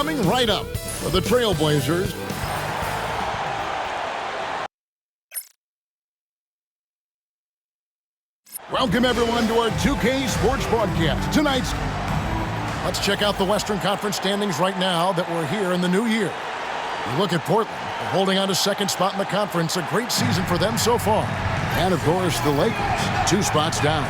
coming right up for the Trailblazers. Welcome, everyone, to our 2K Sports broadcast. Tonight's... Let's check out the Western Conference standings right now that we're here in the new year. You look at Portland, they're holding on to second spot in the conference. A great season for them so far. And, of course, the Lakers, 2 spots down.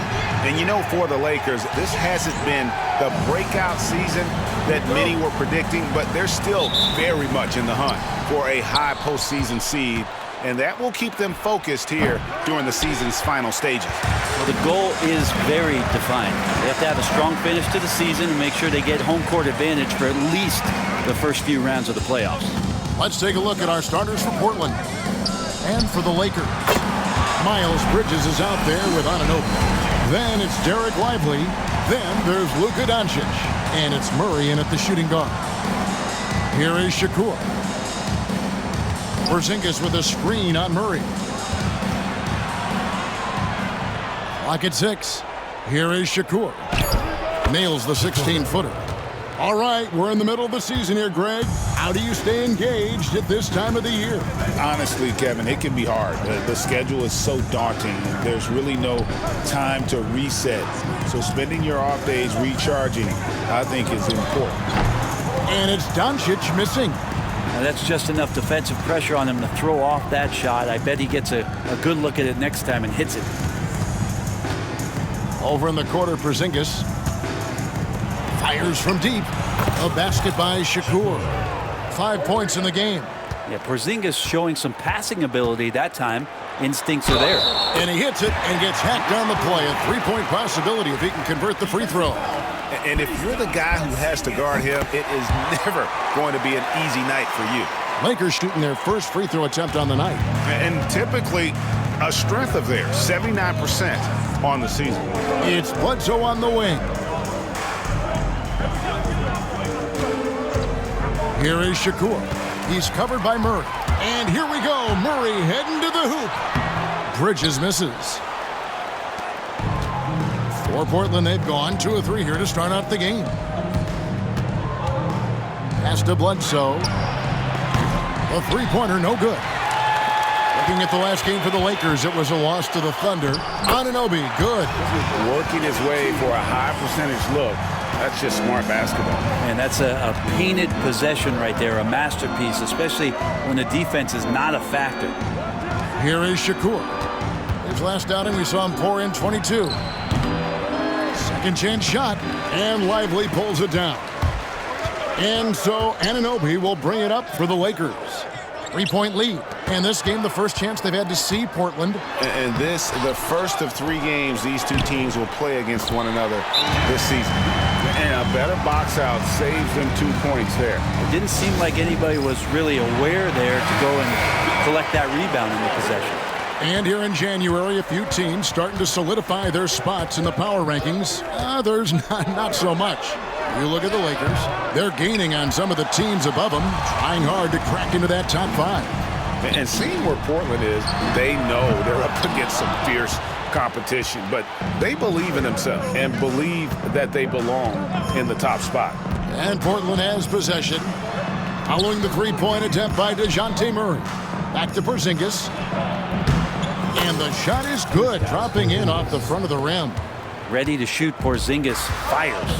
And you know, for the Lakers, this hasn't been the breakout season that many were predicting, but they're still very much in the hunt for a high postseason seed, and that will keep them focused here during the season's final stages. Well, the goal is very defined. They have to have a strong finish to the season and make sure they get home court advantage for at least the first few rounds of the playoffs. Let's take a look at our starters for Portland. And for the Lakers, Miles Bridges is out there with Anunoby. Then it's Derek Lively. Then there's Luka Doncic. And it's Murray in at the shooting guard. Here is Shakur. Porzingis with a screen on Murray. Clock at 6. Here is Shakur. Nails the 16-footer. All right, we're in the middle of the season here, Greg. How do you stay engaged at this time of the year? Honestly, Kevin, it can be hard. The schedule is so daunting. There's really no time to reset. So spending your off days recharging, I think, is important. And it's Doncic missing. Now that's just enough defensive pressure on him to throw off that shot. I bet he gets a good look at it next time and hits it. Over in the quarter, Porzingis fires from deep. A basket by Shakur. 5 points in the game. Yeah, Porzingis showing some passing ability that time. Instincts are there. And he hits it and gets hacked on the play. A 3-point possibility if he can convert the free throw. And if you're the guy who has to guard him, it is never going to be an easy night for you. Lakers shooting their first free throw attempt on the night. And typically a strength of theirs, 79% on the season. It's Bledsoe on the wing. Here is Shakur. He's covered by Murray. And here we go. Murray heading to the hoop. Bridges misses. For Portland, they've gone 2 of 3 here to start out the game. Pass to Bledsoe. A 3-pointer, no good. Looking at the last game for the Lakers, it was a loss to the Thunder. Anunoby, good. Working his way for a high percentage look. That's just smart basketball. And that's a painted possession right there, a masterpiece, especially when the defense is not a factor. Here is Shakur. His last outing, we saw him pour in 22. Second chance shot, and Lively pulls it down. And so Anunoby will bring it up for the Lakers. 3-point lead. And this game, the first chance they've had to see Portland. And this, the first of 3 games these two teams will play against one another this season. And a better box out saves them 2 points there. It didn't seem like anybody was really aware there to go and collect that rebound in the possession. And here in January, a few teams starting to solidify their spots in the power rankings. There's not so much. You look at the Lakers, they're gaining on some of the teams above them, trying hard to crack into that top 5. And seeing where Portland is, they know they're up against some fierce competition, but they believe in themselves and believe that they belong in the top spot. And Portland has possession. Following the 3-point attempt by DeJounte Murray. Back to Porzingis. And the shot is good, dropping in off the front of the rim. Ready to shoot, Porzingis fires.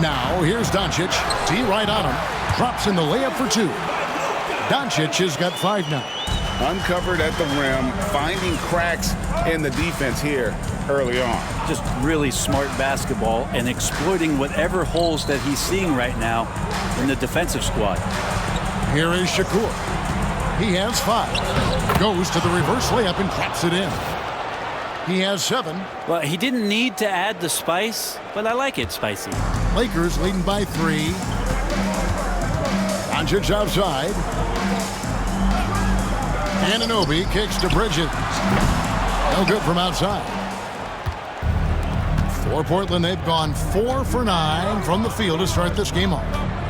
Now, here's Doncic. D right on him. Drops in the layup for 2. Doncic has got 5 now. Uncovered at the rim, finding cracks in the defense here early on. Just really smart basketball and exploiting whatever holes that he's seeing right now in the defensive squad. Here is Shakur. He has 5. Goes to the reverse layup and traps it in. He has 7. Well, he didn't need to add the spice, but I like it spicy. Lakers leading by 3. Doncic outside. Anunoby kicks to Bridges. No good from outside. For Portland, they've gone 4 for 9 from the field to start this game off.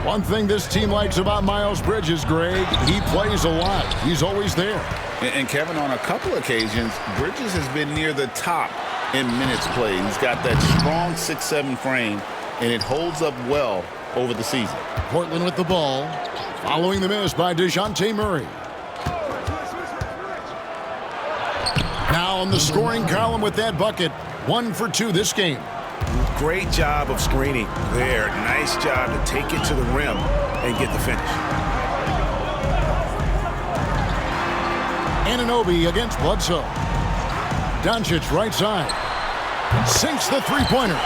One thing this team likes about Miles Bridges, Greg, he plays a lot. He's always there. And Kevin, on a couple occasions, Bridges has been near the top in minutes played. He's got that strong 6'7" frame, and it holds up well over the season. Portland with the ball, following the miss by DeJounte Murray. Now on the scoring column with that bucket. 1 for 2 this game. Great job of screening there. Nice job to take it to the rim and get the finish. Anunoby against Bledsoe. Doncic right side. Sinks the three-pointer.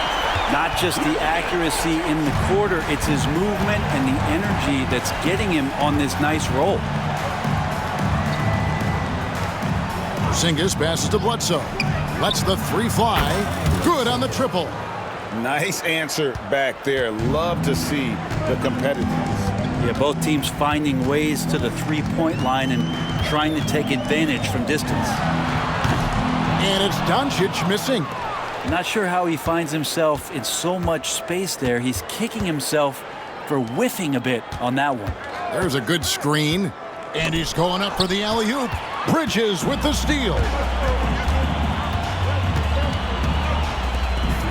Not just the accuracy in the quarter, it's his movement and the energy that's getting him on this nice roll. Porzingis passes to Bledsoe. Lets the three fly. Good on the triple. Nice answer back there. Love to see the competitiveness. Yeah, both teams finding ways to the three-point line and trying to take advantage from distance. And it's Doncic missing. Not sure how he finds himself in so much space there. He's kicking himself for whiffing a bit on that one. There's a good screen. And he's going up for the alley-oop. Bridges with the steal.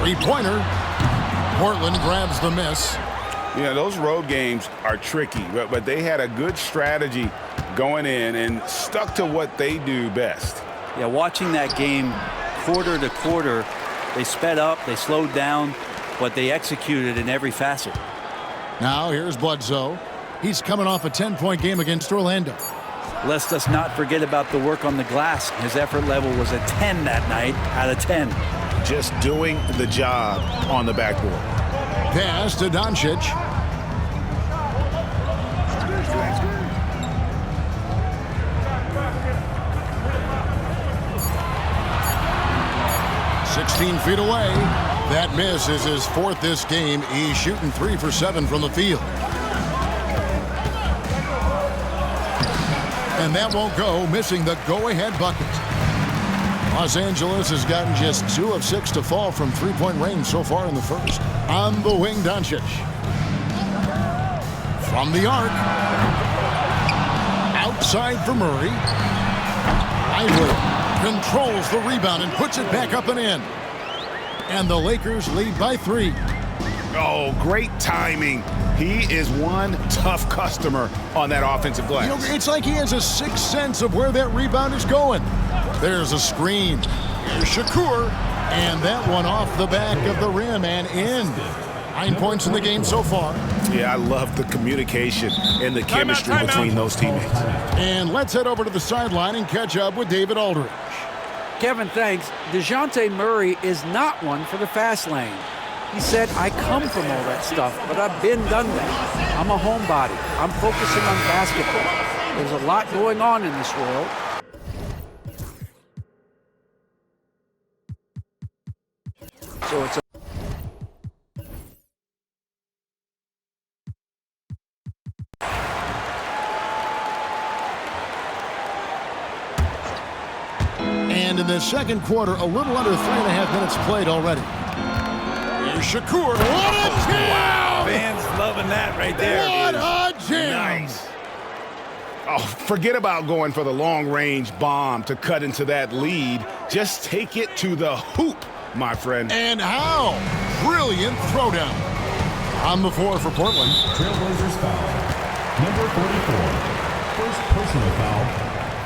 Three-pointer. Portland grabs the miss. Yeah, those road games are tricky, but they had a good strategy going in and stuck to what they do best. Yeah, watching that game quarter to quarter, they sped up, they slowed down, but they executed in every facet. Now here's Bledsoe. He's coming off a 10-point game against Orlando. Let's us not forget about the work on the glass. His effort level was a 10 that night out of 10. Just doing the job on the backboard. Pass to Doncic. "16 feet away." That miss is his 4th this game. He's shooting 3 for 7 from the field. And that won't go, missing the go-ahead bucket. Los Angeles has gotten just 2 of 6 to fall from three-point range so far in the first. On the wing, Doncic. From the arc. Outside for Murray. Lively controls the rebound and puts it back up and in. And the Lakers lead by 3. Oh, great timing. He is one tough customer on that offensive glass. You know, it's like he has a sixth sense of where that rebound is going. There's a screen. Here's Shakur. And that one off the back of the rim and in. 9 points in the game so far. Yeah, I love the communication and the chemistry between those teammates. And let's head over to the sideline and catch up with David Aldridge. Kevin, thanks. DeJounte Murray is not one for the fast lane. He said, I come from all that stuff, but I've been done that. I'm a homebody. I'm focusing on basketball. There's a lot going on in this world. So it's a And in the second quarter, a little under 3.5 minutes played already. Here's Shakur. What a jam! Wow, fans loving that right there. What a jam! Nice. Oh, forget about going for the long-range bomb to cut into that lead. Just take it to the hoop, my friend. And how? Brilliant throwdown. On the floor for Portland. Trailblazers foul. Number 44. First personal foul.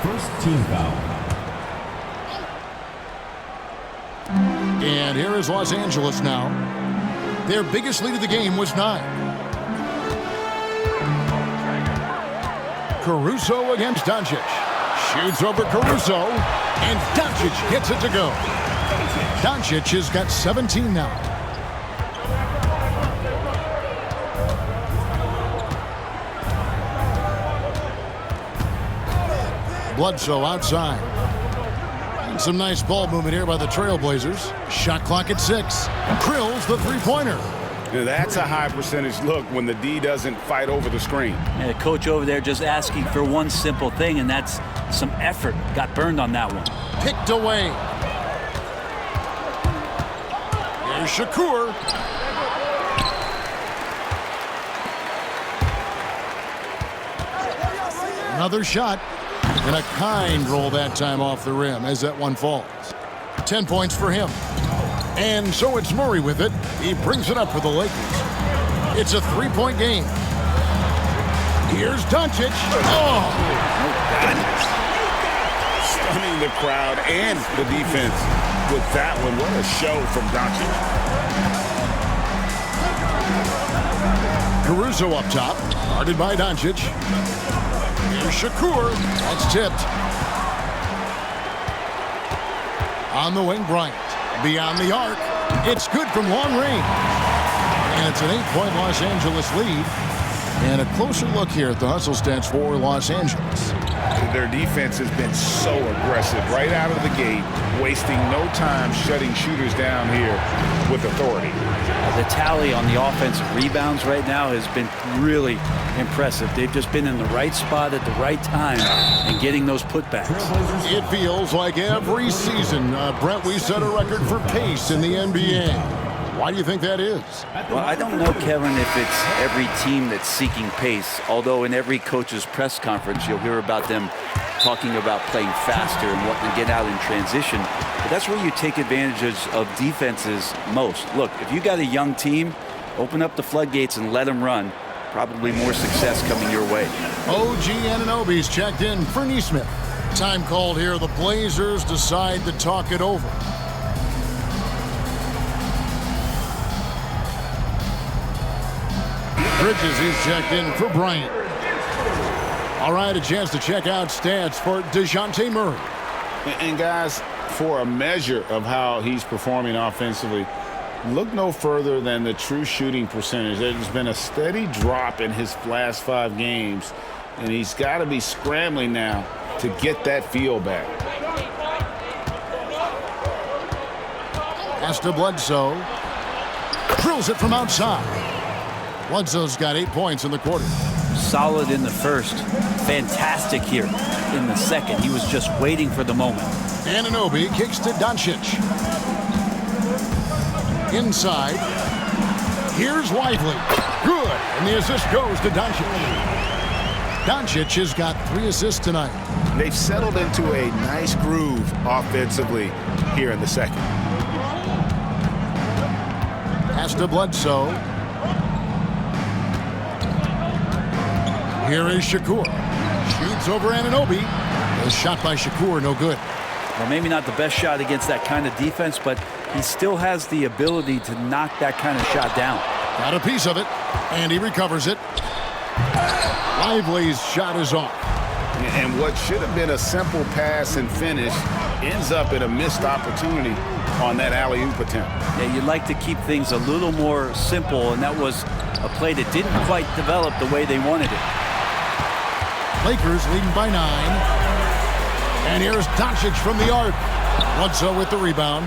First team foul. And here is Los Angeles now. Their biggest lead of the game was 9. Caruso against Doncic. Shoots over Caruso. And Doncic gets it to go. Doncic has got 17 now. Bledsoe outside. And some nice ball movement here by the Trailblazers. Shot clock at 6. Drills the three-pointer. Now, that's a high percentage look when the D doesn't fight over the screen. And the coach over there just asking for one simple thing, and that's some effort. Got burned on that one. Picked away. Here's Shakur. Another shot. And a kind roll that time off the rim as that one falls. 10 points for him. And so it's Murray with it. He brings it up for the Lakers. It's a three-point game. Here's Doncic. Oh! Stunning the crowd and the defense with that one. What a show from Doncic. Caruso up top, guarded by Doncic. Here's Shakur. That's tipped. On the wing, Bryant. Beyond the arc. It's good from long range. And it's an 8-point Los Angeles lead. And a closer look here at the hustle stats for Los Angeles. Their defense has been so aggressive right out of the gate, wasting no time shutting shooters down here with authority. The tally on the offensive rebounds right now has been really impressive. They've just been in the right spot at the right time and getting those putbacks. It feels like every season, Brent, we set a record for pace in the NBA. Why do you think that is? Well, I don't know, Kevin, if it's every team that's seeking pace, although in every coach's press conference you'll hear about them talking about playing faster and wanting to get out in transition. But that's where you take advantage of defenses most. Look, if you got a young team, open up the floodgates and let them run. Probably more success coming your way. OG Anunoby's checked in for Nesmith. Time called here. The Blazers decide to talk it over. Bridges is checked in for Bryant. All right, a chance to check out stats for DeJounte Murray. And guys, for a measure of how he's performing offensively, look no further than the true shooting percentage. There's been a steady drop in his last 5 games, and he's got to be scrambling now to get that feel back. Pass to Bledsoe. Drills it from outside. Bledsoe's got 8 points in the quarter. Solid in the first. Fantastic here in the second. He was just waiting for the moment. Anunoby kicks to Doncic. Inside. Here's Lively. Good. And the assist goes to Doncic. Doncic has got 3 assists tonight. They've settled into a nice groove offensively here in the second. Pass to Bledsoe. Here is Shakur. Shoots over Anunoby. The shot by Shakur, no good. Well, maybe not the best shot against that kind of defense, but he still has the ability to knock that kind of shot down. Got a piece of it, and he recovers it. Lively's shot is off. And what should have been a simple pass and finish ends up in a missed opportunity on that alley-oop attempt. Yeah, you'd like to keep things a little more simple, and that was a play that didn't quite develop the way they wanted it. Lakers leading by 9. And here's Doncic from the arc. Bledsoe with the rebound.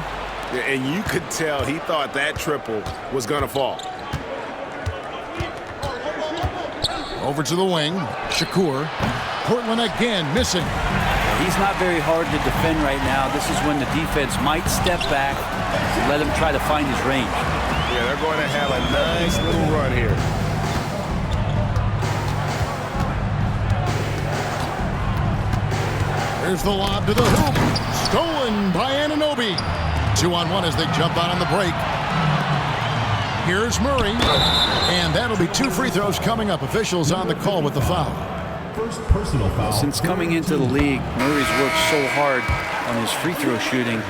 And you could tell he thought that triple was going to fall. Over to the wing. Shakur. Portland again missing. He's not very hard to defend right now. This is when the defense might step back and let him try to find his range. Yeah, they're going to have a nice little run here. Here's the lob to the hoop. Stolen by Anunoby. 2-on-1 as they jump out on the break. Here's Murray. And that'll be 2 free throws coming up. Officials on the call with the foul. First personal foul. Since coming into the league, Murray's worked so hard on his free throw shooting.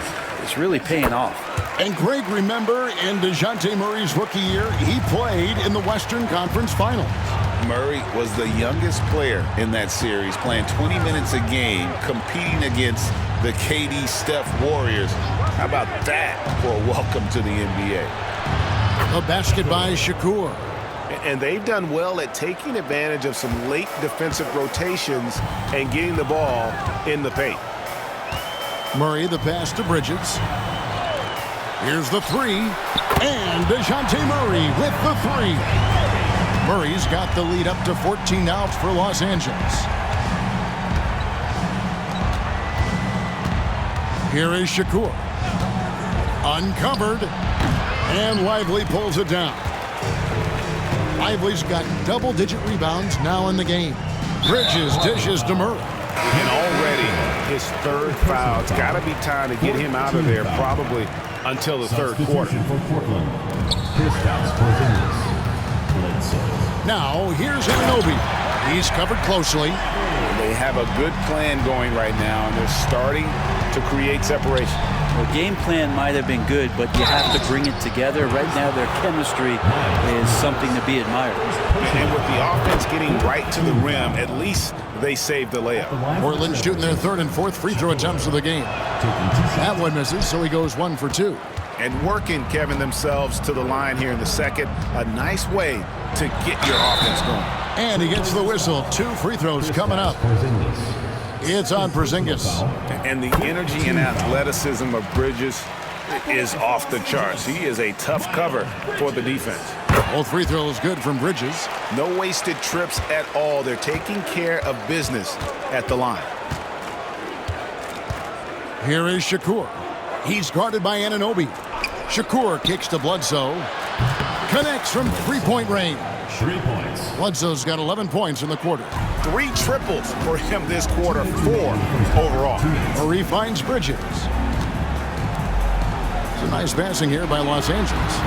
It's really paying off. And Greg, remember in DeJounte Murray's rookie year, he played in the Western Conference Finals. Murray was the youngest player in that series, playing 20 minutes a game, competing against the KD Steph Warriors. How about that for a welcome to the NBA? A basket by Shakur. And they've done well at taking advantage of some late defensive rotations and getting the ball in the paint. Murray, the pass to Bridges. Here's the 3. And DeJounte Murray with the 3. Murray's got the lead up to 14 now for Los Angeles. Here is Shakur. Uncovered. And Lively pulls it down. Lively's got double-digit rebounds now in the game. Bridges dishes to Murray. And already his third foul. It's got to be time to get him out of there probably until the third quarter. Substitution for Portland. Kristaps Porzingis. Bledsoe. Now, here's Anunoby. He's covered closely. They have a good plan going right now, and they're starting to create separation. The game plan might have been good, but you have to bring it together. Right now, their chemistry is something to be admired. And with the offense getting right to the rim, at least they saved the layup. Portland shooting their third and fourth free throw attempts of the game. That one misses, so he goes 1 for 2. And working, Kevin, themselves to the line here in the second. A nice way to get your offense going. And he gets the whistle. 2 free throws coming up. It's on Porzingis. And the energy and athleticism of Bridges is off the charts. He is a tough cover for the defense. Both free throws good from Bridges. No wasted trips at all. They're taking care of business at the line. Here is Shakur. He's guarded by Anunoby. Shakur kicks to Bledsoe. Connects from three-point range. 3 points. Bledsoe's got 11 points in the quarter. 3 triples for him this quarter, 4 overall. Murray finds Bridges. It's a nice passing here by Los Angeles.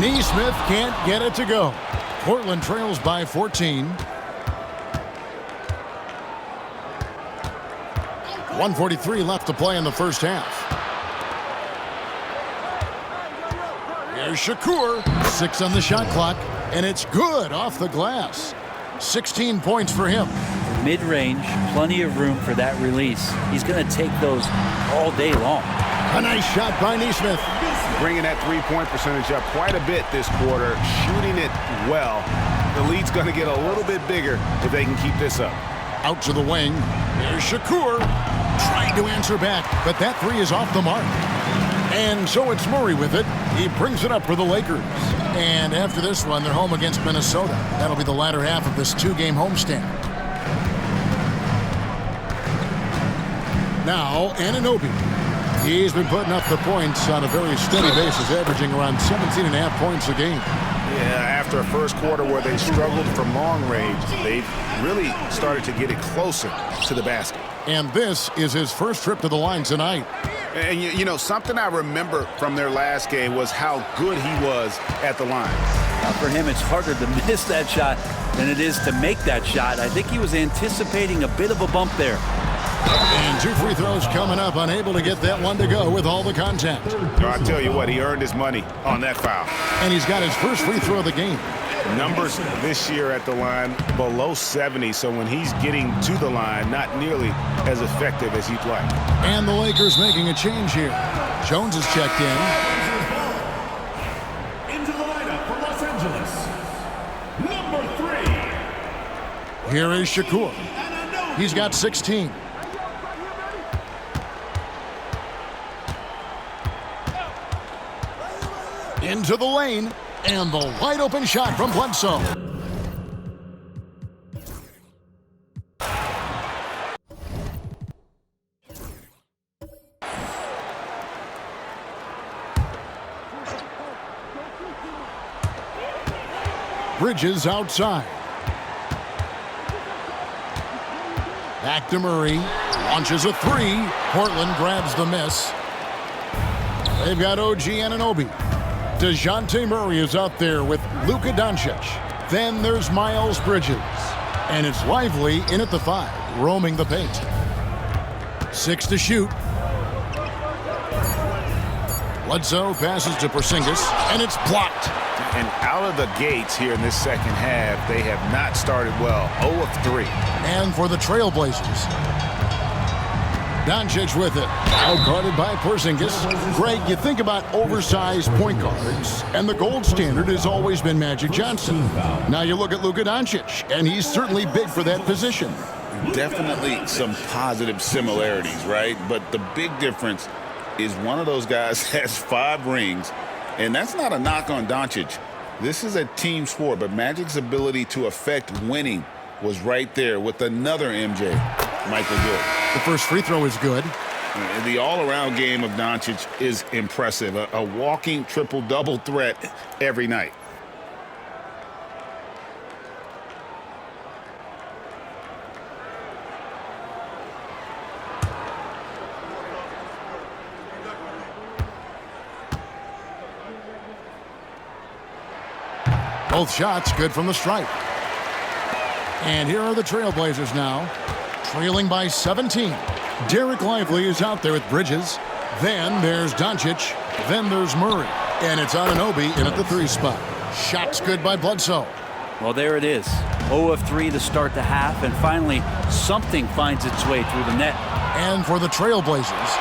Neesmith can't get it to go. Portland trails by 14. 1:43 left to play in the first half. Here's Shakur. 6 on the shot clock, and it's good off the glass. 16 points for him. Mid-range, plenty of room for that release. He's going to take those all day long. A nice shot by Neesmith. Bringing that three-point percentage up quite a bit this quarter, shooting it well. The lead's going to get a little bit bigger if they can keep this up. Out to the wing. Here's Shakur. Trying to answer back, but that three is off the mark. And so it's Murray with it. He brings it up for the Lakers. And after this one, they're home against Minnesota. That'll be the latter half of this 2-game homestand. Now, Anunoby. He's been putting up the points on a very steady basis, averaging around 17.5 points a game. Yeah, after a first quarter where they struggled from long range, they've really started to get it closer to the basket. And this is his first trip to the line tonight. And, you know, something I remember from their last game was how good he was at the line. For him, it's harder to miss that shot than it is to make that shot. I think he was anticipating a bit of a bump there. And 2 free throws coming up, unable to get that one to go with all the contact. I tell you what, he earned his money on that foul. And he's got his first free throw of the game. Numbers this year at the line below 70, so when he's getting to the line, not nearly as effective as he'd like. And the Lakers making a change here. Jones is checked in. Into the lineup for Los Angeles, number 3. Here is Shakur. He's got 16. Into the lane, and the wide open shot from Bledsoe. Bridges outside. Back to Murray. Launches a 3. Portland grabs the miss. They've got OG Anunoby. DeJounte Murray is out there with Luka Doncic. Then there's Miles Bridges. And it's Lively in at the 5, roaming the paint. 6 to shoot. Bledsoe passes to Porzingis, and it's blocked. And out of the gates here in this second half, they have not started well. 0 of 3. And for the Trailblazers, Doncic with it. Out guarded by Porzingis. Greg, you think about oversized point guards, and the gold standard has always been Magic Johnson. Now you look at Luka Doncic, and he's certainly big for that position. Definitely some positive similarities, right? But the big difference is one of those guys has 5 rings, and that's not a knock on Doncic. This is a team sport, but Magic's ability to affect winning was right there with another MJ, Michael Jordan. The first free throw is good. The all-around game of Doncic is impressive. A walking triple-double threat every night. Both shots good from the stripe. And here are the Trailblazers now, trailing by 17. Derek Lively is out there with Bridges. Then there's Doncic. Then there's Murray. And it's Anunoby in at the 3 spot. Shots good by Bledsoe. Well, there it is. 0 of 3 to start the half, and finally something finds its way through the net. And for the Trailblazers,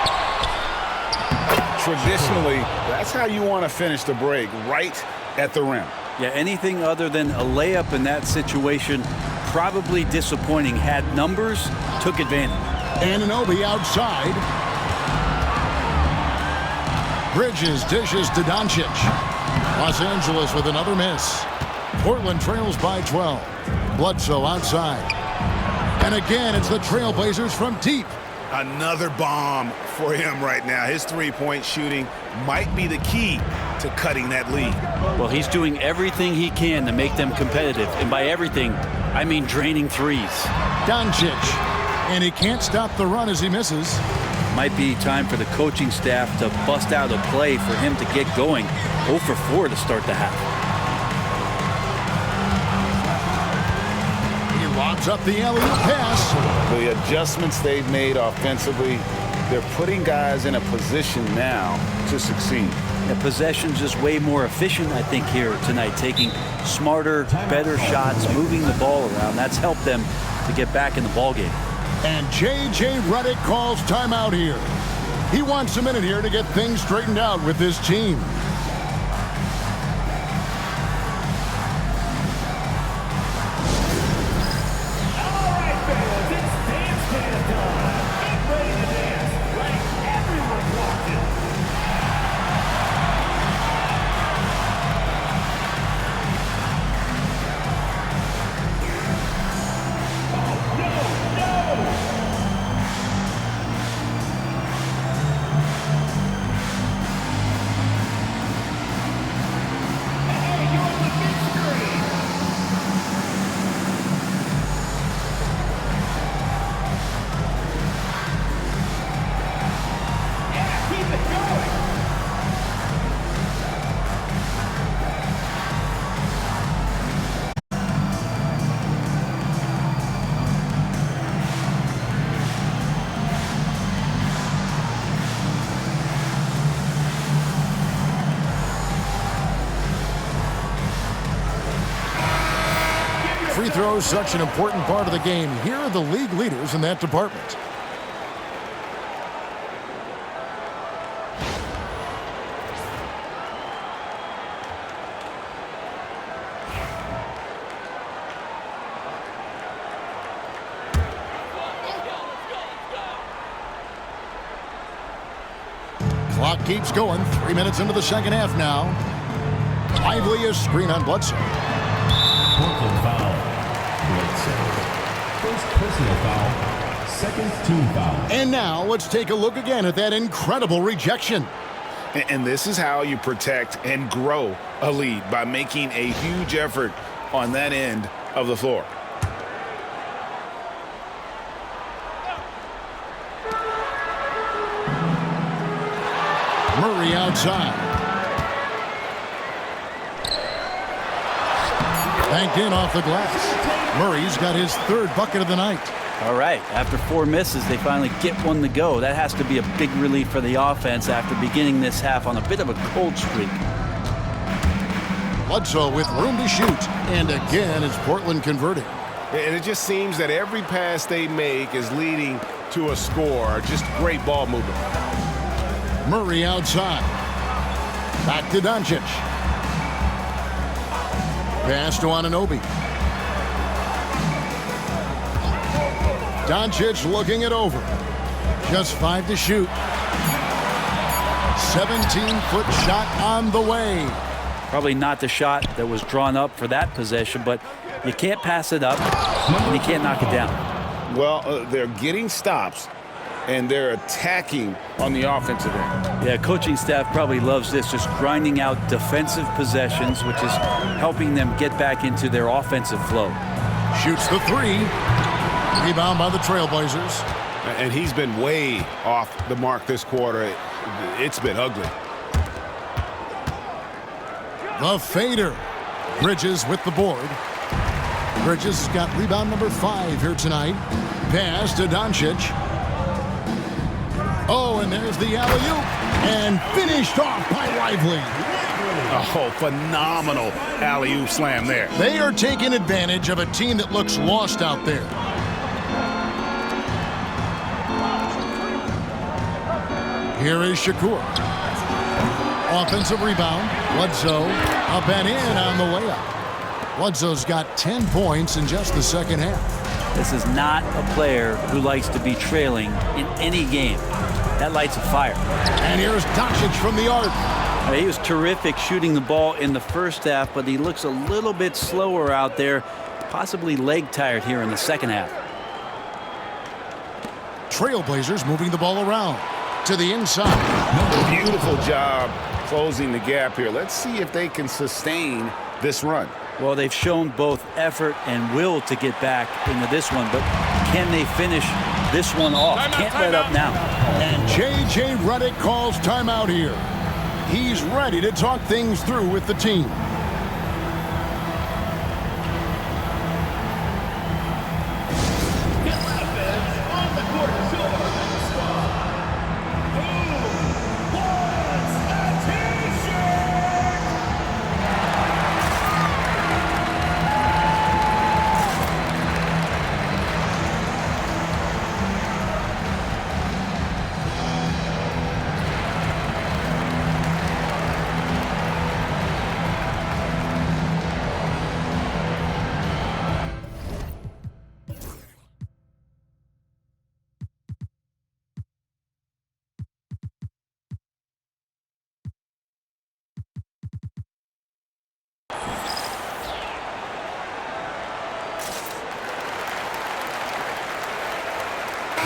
Traditionally, that's how you want to finish the break, right at the rim. Yeah, anything other than a layup in that situation, probably disappointing. Had numbers, took advantage. Anunoby outside. Bridges dishes to Doncic. Los Angeles with another miss. Portland trails by 12. Bledsoe outside. And again, it's the Trailblazers from deep. Another bomb for him right now. His three-point shooting might be the key to cutting that lead. Well, he's doing everything he can to make them competitive. And by everything, I mean draining threes. Doncic. And he can't stop the run as he misses. Might be time for the coaching staff to bust out a play for him to get going. 0 for 4 to start the half. He lobs up the alley-oop pass. The adjustments they've made offensively, they're putting guys in a position now to succeed. The possession's just way more efficient, I think, here tonight. Taking smarter, better shots, moving the ball around. That's helped them to get back in the ballgame. And J.J. Redick calls timeout here. He wants a minute here to get things straightened out with this team. Free throws, such an important part of the game. Here are the league leaders in that department. Clock keeps going. 3 minutes into the second half now. Lively is screen on Bledsoe. Portland foul. Bledsoe. First personal foul. Second team foul. And now let's take a look again at that incredible rejection. And this is how you protect and grow a lead, by making a huge effort on that end of the floor. Murray outside. Banked in off the glass. Murray's got his third bucket of the night. All right, after 4 misses, they finally get one to go. That has to be a big relief for the offense after beginning this half on a bit of a cold streak. Bledsoe with room to shoot. And again, it's Portland converting. And it just seems that every pass they make is leading to a score. Just great ball movement. Murray outside. Back to Doncic. Pass to Anunoby. Doncic looking it over. Just 5 to shoot. 17-foot shot on the way. Probably not the shot that was drawn up for that possession, but you can't pass it up, and you can't knock it down. Well, they're getting stops, and they're attacking on the offensive end. Yeah, coaching staff probably loves this, just grinding out defensive possessions, which is helping them get back into their offensive flow. Shoots the 3. Rebound by the Trailblazers. And he's been way off the mark this quarter. It's been ugly. The fader. Bridges with the board. Bridges has got rebound number 5 here tonight. Pass to Doncic. Oh, and there's the alley-oop. And finished off by Lively. Oh, phenomenal alley-oop slam there. They are taking advantage of a team that looks lost out there. Here is Shakur. Offensive rebound. Bledsoe up and in on the layup. Bledsoe's got 10 points in just the second half. This is not a player who likes to be trailing in any game. That lights a fire. And here's Doncic from the arc. He was terrific shooting the ball in the first half, but he looks a little bit slower out there, possibly leg tired here in the second half. Trailblazers moving the ball around to the inside. Beautiful job closing the gap here. Let's see if they can sustain this run. Well, they've shown both effort and will to get back into this one, but can they finish this one off? Can't let up now. And J.J. Redick calls timeout here. He's ready to talk things through with the team.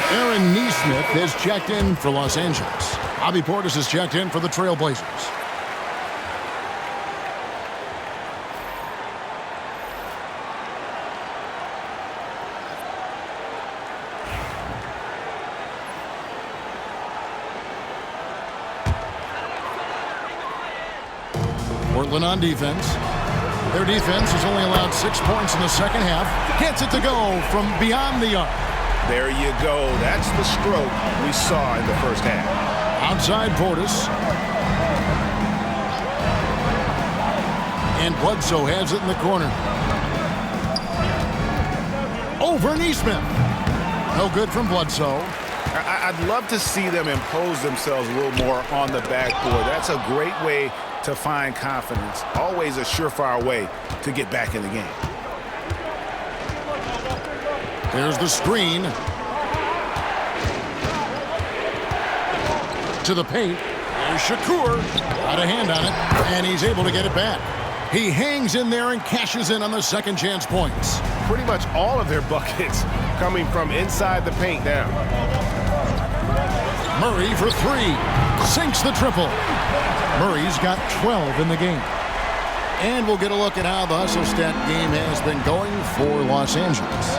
Aaron Nesmith has checked in for Los Angeles. Bobby Portis has checked in for the Trailblazers. Portland on defense. Their defense has only allowed 6 points in the second half. Gets it to go from beyond the arc. There you go. That's the stroke we saw in the first half. Outside Portis. And Bledsoe has it in the corner. Over Nesmith. No good from Bledsoe. I'd love to see them impose themselves a little more on the backboard. That's a great way to find confidence. Always a surefire way to get back in the game. There's the screen. To the paint. There's Shakur. Got a hand on it. And he's able to get it back. He hangs in there and cashes in on the second chance points. Pretty much all of their buckets coming from inside the paint now. Murray for 3. Sinks the triple. Murray's got 12 in the game. And we'll get a look at how the hustle stat game has been going for Los Angeles.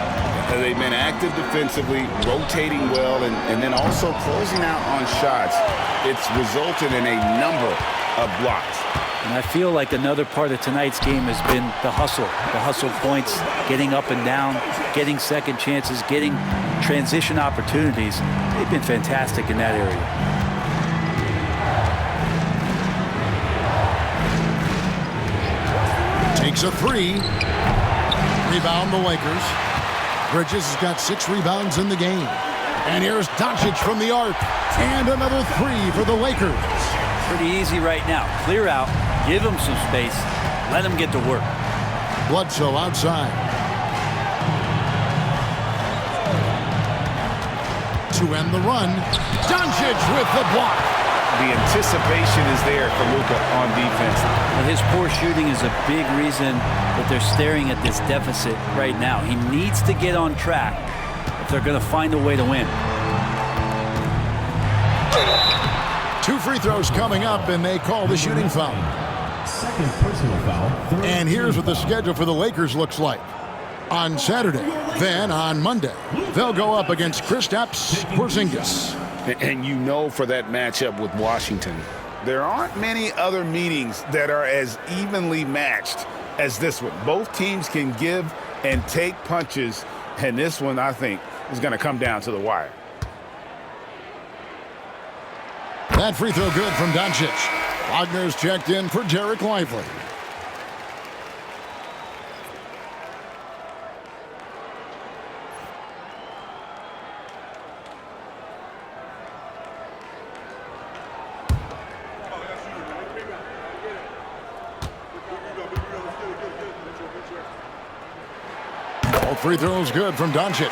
They've been active defensively, rotating well, and then also closing out on shots. It's resulted in a number of blocks. And I feel like another part of tonight's game has been the hustle points, getting up and down, getting second chances, getting transition opportunities. They've been fantastic in that area. Takes a 3. Rebound the Lakers. Bridges has got 6 rebounds in the game. And here's Doncic from the arc. And another 3 for the Lakers. Pretty easy right now. Clear out, give them some space, let them get to work. Bledsoe outside. To end the run, Doncic with the block. The anticipation is there for Luka on defense. And his poor shooting is a big reason that they're staring at this deficit right now. He needs to get on track if they're going to find a way to win. 2 free throws coming up, and they call the shooting foul. Second personal foul. And here's what the schedule for the Lakers looks like. On Saturday, then on Monday, they'll go up against Kristaps Porzingis. And you know, for that matchup with Washington, There aren't many other meetings that are as evenly matched as this one. Both teams can give and take punches, and this one, I think, is going to come down to the wire. That free throw good from Doncic. Wagner's checked in for Dereck Lively. All free throws good from Doncic.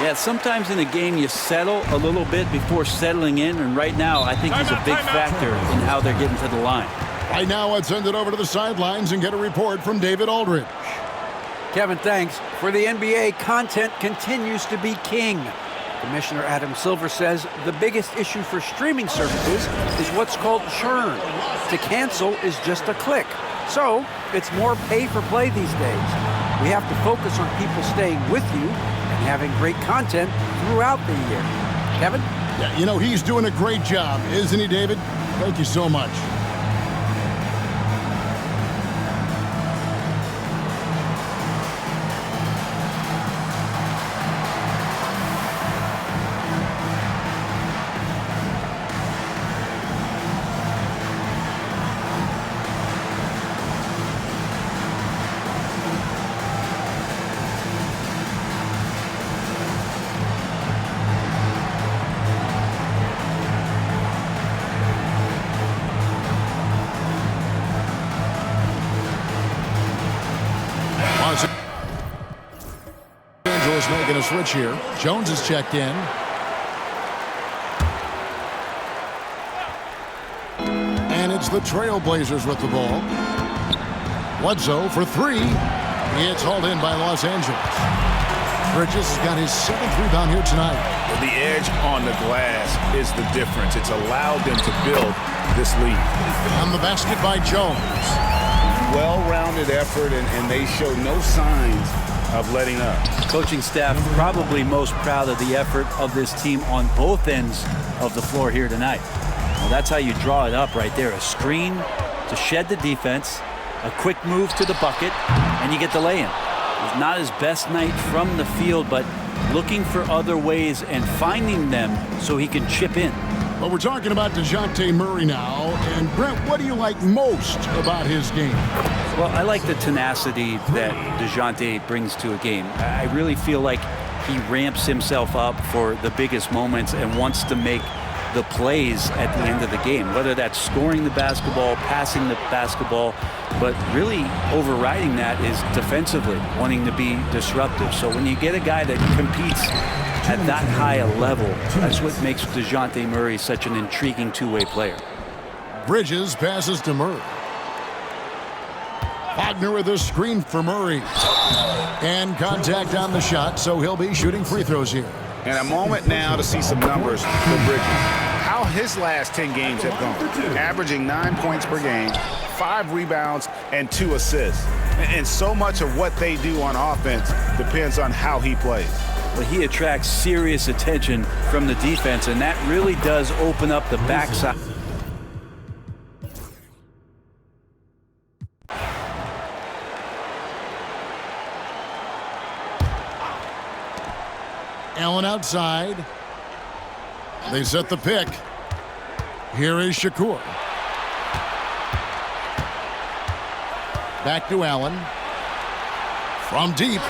Yeah, sometimes in a game you settle a little bit before settling in, and right now I think he's a big factor in how they're getting to the line. Right now, let's send it over to the sidelines and get a report from David Aldridge. Kevin, thanks. For the NBA, content continues to be king. Commissioner Adam Silver says the biggest issue for streaming services is what's called churn. To cancel is just a click. So it's more pay for play these days. We have to focus on people staying with you and having great content throughout the year. Kevin? Yeah, you know, he's doing a great job, isn't he, David? Thank you so much. Making a switch here. Jones is checked in. And it's the Trailblazers with the ball. Bledsoe for three. It's hauled in by Los Angeles. Bridges has got his 7th rebound here tonight. The edge on the glass is the difference. It's allowed them to build this lead. On the basket by Jones. Well-rounded effort, and they show no signs of letting up. Coaching staff probably most proud of the effort of this team on both ends of the floor here tonight. Well, that's how you draw it up right there. A screen to shed the defense, a quick move to the bucket, and you get the lay-in. It's not his best night from the field, but looking for other ways and finding them so he can chip in. Well, we're talking about DeJounte Murray now. And, Brent, what do you like most about his game? Well, I like the tenacity that DeJounte brings to a game. I really feel like he ramps himself up for the biggest moments and wants to make the plays at the end of the game, whether that's scoring the basketball, passing the basketball, but really overriding that is defensively, wanting to be disruptive. So when you get a guy that competes at that high a level, that's what makes DeJounte Murray such an intriguing two-way player. Bridges passes to Murray. Wagner with a screen for Murray. And contact on the shot, so he'll be shooting free throws here. And a moment now to see some numbers for Bridges. How his last 10 games have gone. Averaging 9 points per game, 5 rebounds, and 2 assists. And so much of what they do on offense depends on how he plays. Well, he attracts serious attention from the defense, and that really does open up the backside. Allen outside. They set the pick. Here is Shakur. Back to Allen. From deep.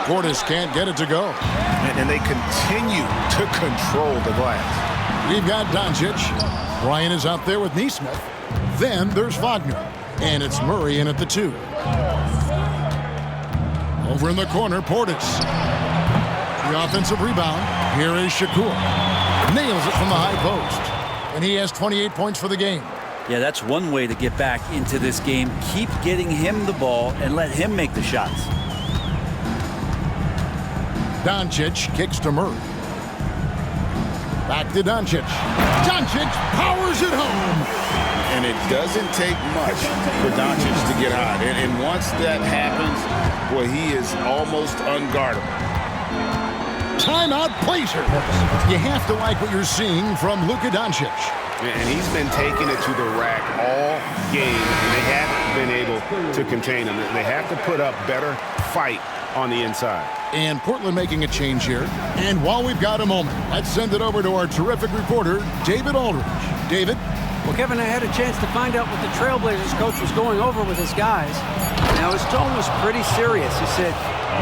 Portis can't get it to go. And they continue to control the glass. We've got Doncic. Bryant is out there with Nesmith. Then there's Wagner. And it's Murray in at the 2. Over in the corner, Portis. The offensive rebound. Here is Shakur. Nails it from the high post. And he has 28 points for the game. Yeah, that's one way to get back into this game. Keep getting him the ball and let him make the shots. Doncic kicks to Murray. Back to Doncic. Doncic powers it home. And it doesn't take much for Doncic to get hot. And once that happens, well, he is almost unguardable. Timeout Blazers. You have to like what you're seeing from Luka Doncic. And he's been taking it to the rack all game, and they haven't been able to contain him. They have to put up better fight on the inside. And Portland making a change here. And while we've got a moment, let's send it over to our terrific reporter, David Aldridge. David? Well, Kevin, I had a chance to find out what the Trailblazers coach was going over with his guys. Now, his tone was pretty serious. He said,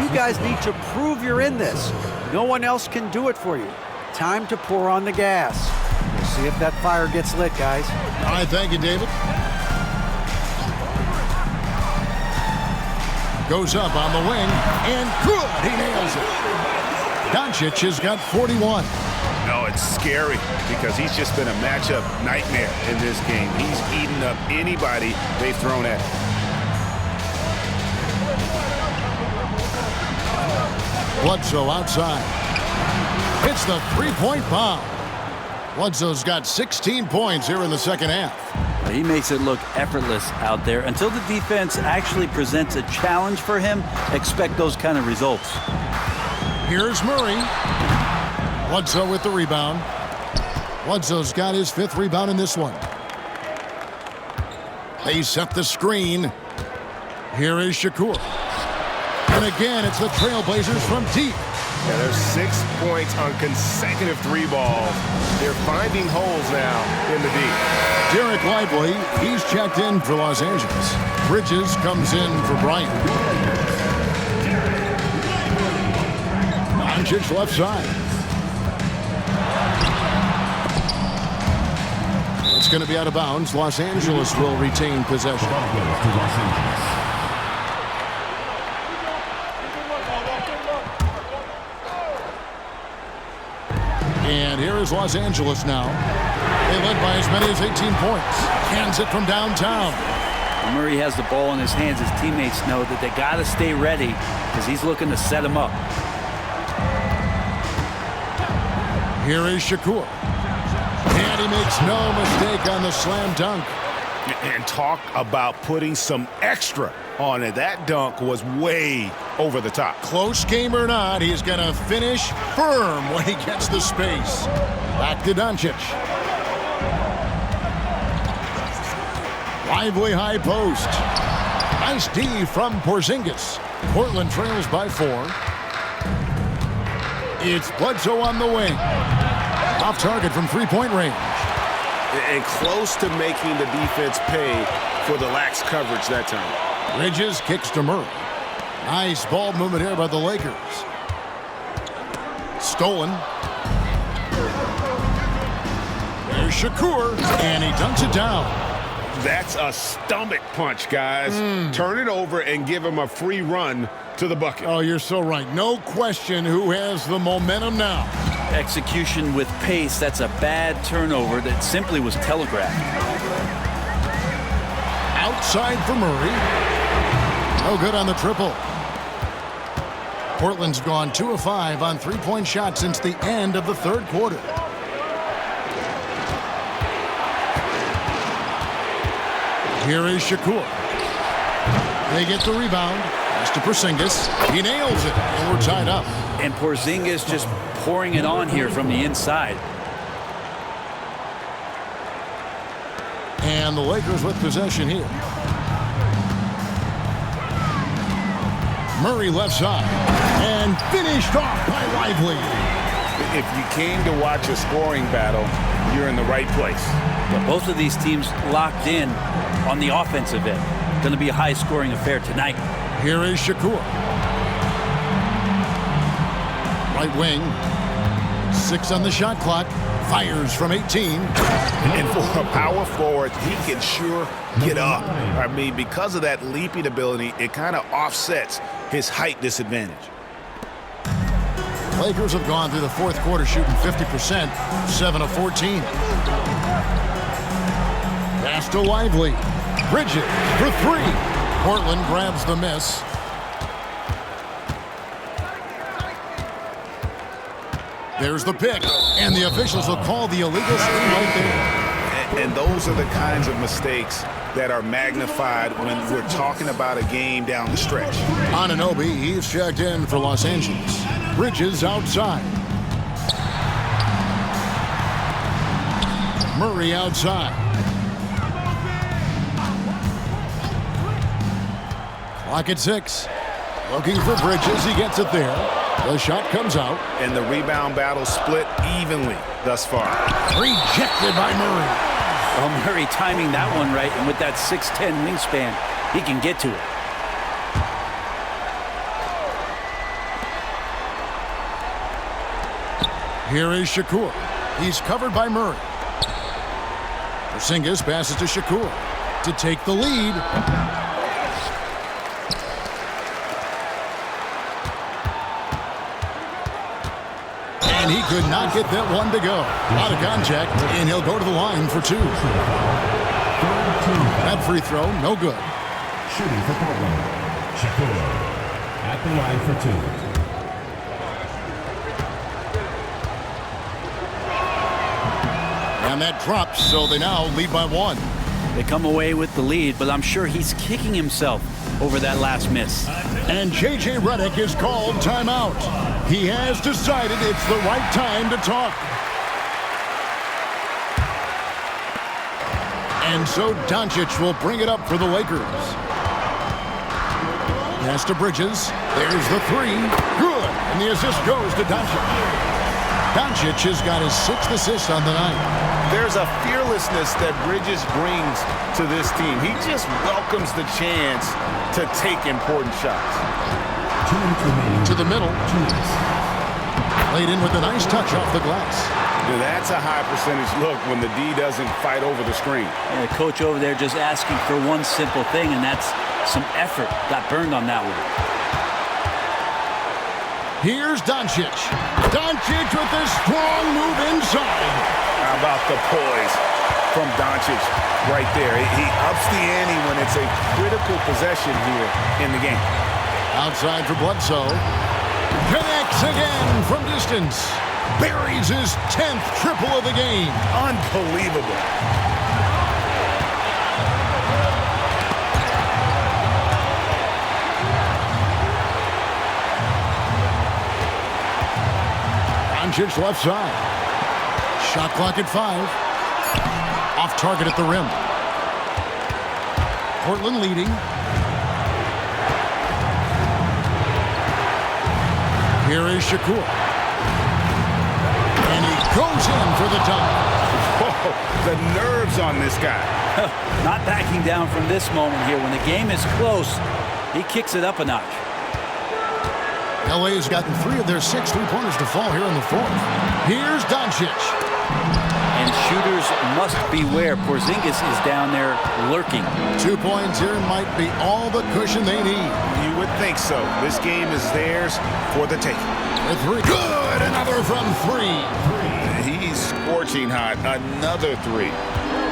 you guys need to prove you're in this. No one else can do it for you. Time to pour on the gas. We'll see if that fire gets lit, guys. All right, thank you, David. Goes up on the wing, and good, he nails it. Doncic has got 41. No, it's scary because he's just been a matchup nightmare in this game. He's eaten up anybody they've thrown at him. Bledsoe outside. Hits the three-point bomb. Bledsoe's got 16 points here in the second half. He makes it look effortless out there. Until the defense actually presents a challenge for him, expect those kind of results. Here's Murray. Bledsoe with the rebound. Bledsoe's got his 5th rebound in this one. They set the screen. Here is Shakur. And again, it's the Trailblazers from deep. Yeah, there's 6 points on consecutive 3 balls. They're finding holes now in the deep. Derek Lively, he's checked in for Los Angeles. Bridges comes in for Bryant. Doncic left side. It's going to be out of bounds. Los Angeles will retain possession. And here is Los Angeles now. They led by as many as 18 points. Hands it from downtown. When Murray has the ball in his hands, his teammates know that they got to stay ready because he's looking to set him up. Here is Shakur. And he makes no mistake on the slam dunk. And talk about putting some extra on it. That dunk was way over the top. Close game or not, he's going to finish firm when he gets the space. Back to Doncic. Lively high post. Nice D from Porzingis. Portland trails by 4. It's Bledsoe on the wing. Off target from three-point range. And close to making the defense pay for the lax coverage that time. Bridges kicks to Murray. Nice ball movement here by the Lakers. Stolen. There's Shakur, and he dunks it down. That's a stomach punch, guys. Turn it over and give him a free run to the bucket. Oh, you're so right. No question who has the momentum now. Execution with pace, that's a bad turnover that simply was telegraphed. Outside for Murray. No good on the triple. Portland's gone 2 of 5 on three-point shots since the end of the 3rd quarter. Here is Shakur. They get the rebound. Pass to Porzingis. He nails it, and we're tied up. And Porzingis just pouring it on here from the inside. And the Lakers with possession here. Murray left side. And finished off by Lively. If you came to watch a scoring battle, you're in the right place. But both of these teams locked in on the offensive end. Going to be a high-scoring affair tonight. Here is Shakur. Right wing. 6 on the shot clock. Fires from 18. And for a power forward, he can sure get up. I mean, because of that leaping ability, it kind of offsets his height disadvantage. Lakers have gone through the 4th quarter shooting 50%, 7 of 14. Pass to Lively. Bridges for 3. Portland grabs the miss. There's the pick, and the officials will call the illegal screen right there. And those are the kinds of mistakes that are magnified when we're talking about a game down the stretch. Anunoby, he's checked in for Los Angeles. Bridges outside. Murray outside. Clock at 6. Looking for Bridges. He gets it there. The shot comes out. And the rebound battle split evenly thus far. Rejected by Murray. Well, Murray timing that one right, and with that 6'10" wingspan, he can get to it. Here is Shakur. He's covered by Murray. Porzingis passes to Shakur to take the lead. And he could not get that one to go. Out of contact, and he'll go to the line for 2. That free throw, no good. Shooting for Portland, Shakur at the line for 2. And that drops, so they now lead by 1. They come away with the lead, but I'm sure he's kicking himself over that last miss. And J.J. Redick is called timeout. He has decided it's the right time to talk. And so Doncic will bring it up for the Lakers. Pass to Bridges. There's the 3. Good. And the assist goes to Doncic. Doncic has got his 6th assist on the night. There's a fearlessness that Bridges brings to this team. He just welcomes the chance to take important shots. 2 minutes remaining. To the middle. 2 minutes. Laid in with a nice touch off the glass. Now, that's a high percentage look when the D doesn't fight over the screen. And the coach over there just asking for one simple thing, and that's some effort. Got burned on that one. Here's Doncic. Doncic with a strong move inside. How about the poise from Doncic right there? He ups the ante when it's a critical possession here in the game. Outside for Bledsoe. Connects again from distance. Buries his 10th triple of the game. Unbelievable. Doncic left side. Shot clock at 5. Off target at the rim. Portland leading. Here is Shakur. And he goes in for the dunk. Whoa, the nerves on this guy. Not backing down from this moment here. When the game is close, he kicks it up a notch. LA has gotten 3 of their 6 3-pointers to fall here in the 4th. Here's Doncic. And shooters must beware. Porzingis is down there lurking. 2 points here might be all the cushion they need. You would think so. This game is theirs for the taking. A 3. Good. Another from 3. He's scorching hot. Another 3.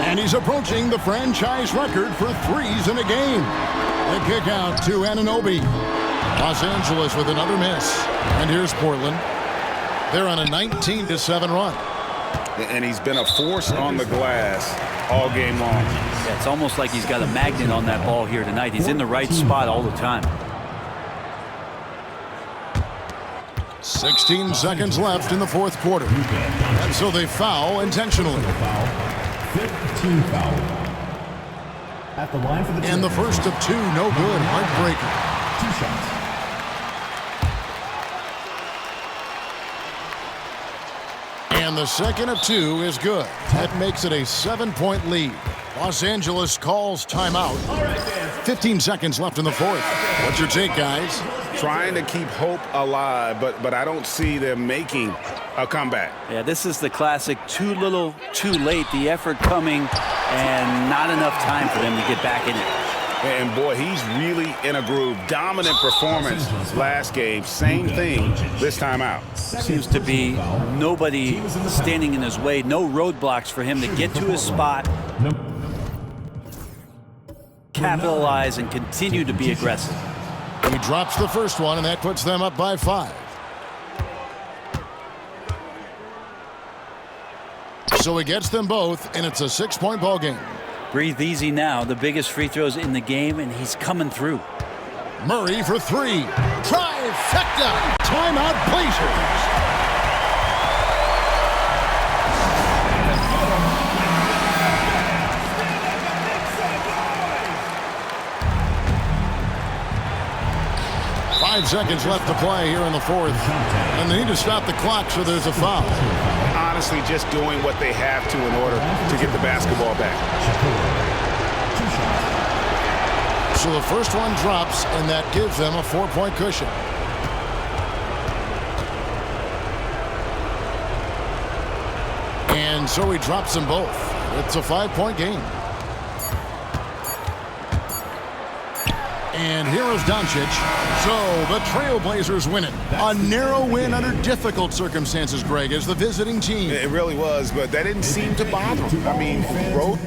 And he's approaching the franchise record for 3s in a game. The kick out to Anunoby. Los Angeles with another miss. And here's Portland. They're on a 19-7 run. And he's been a force on the glass all game long. Yeah, it's almost like he's got a magnet on that ball here tonight. He's in the right spot all the time. 16 seconds left in the 4th quarter. And so they foul intentionally. 15 foul. At the line for the And the first of 2, no good. Heartbreaking. 2 shots. And the second of 2 is good. That makes it a 7-point lead. Los Angeles calls timeout. 15 seconds left in the 4th. What's your take, guys? Trying to keep hope alive, but I don't see them making a comeback. Yeah, this is the classic too little, too late. The effort coming and not enough time for them to get back in it. And boy, he's really in a groove. Dominant performance last game. Same thing this time out. Seems to be nobody standing in his way. No roadblocks for him to get to his spot, capitalize, and continue to be aggressive. He drops the first one, and that puts them up by 5. So he gets them both, and it's a 6-point ball game. Breathe easy now. The biggest free throws in the game, and he's coming through. Murray for 3. Tries Trifecta. Timeout Blazers. Five seconds left to play here in the fourth. And they need to stop the clock, so there's a foul. Honestly, just doing what they have to in order to get the basketball back. So the first one drops, and that gives them a 4-point cushion. And so he drops them both. It's a 5-point game. And here is Doncic. So the Trailblazers win it. A narrow win under difficult circumstances, Greg, as the visiting team. It really was, but that didn't seem to bother them. I mean, road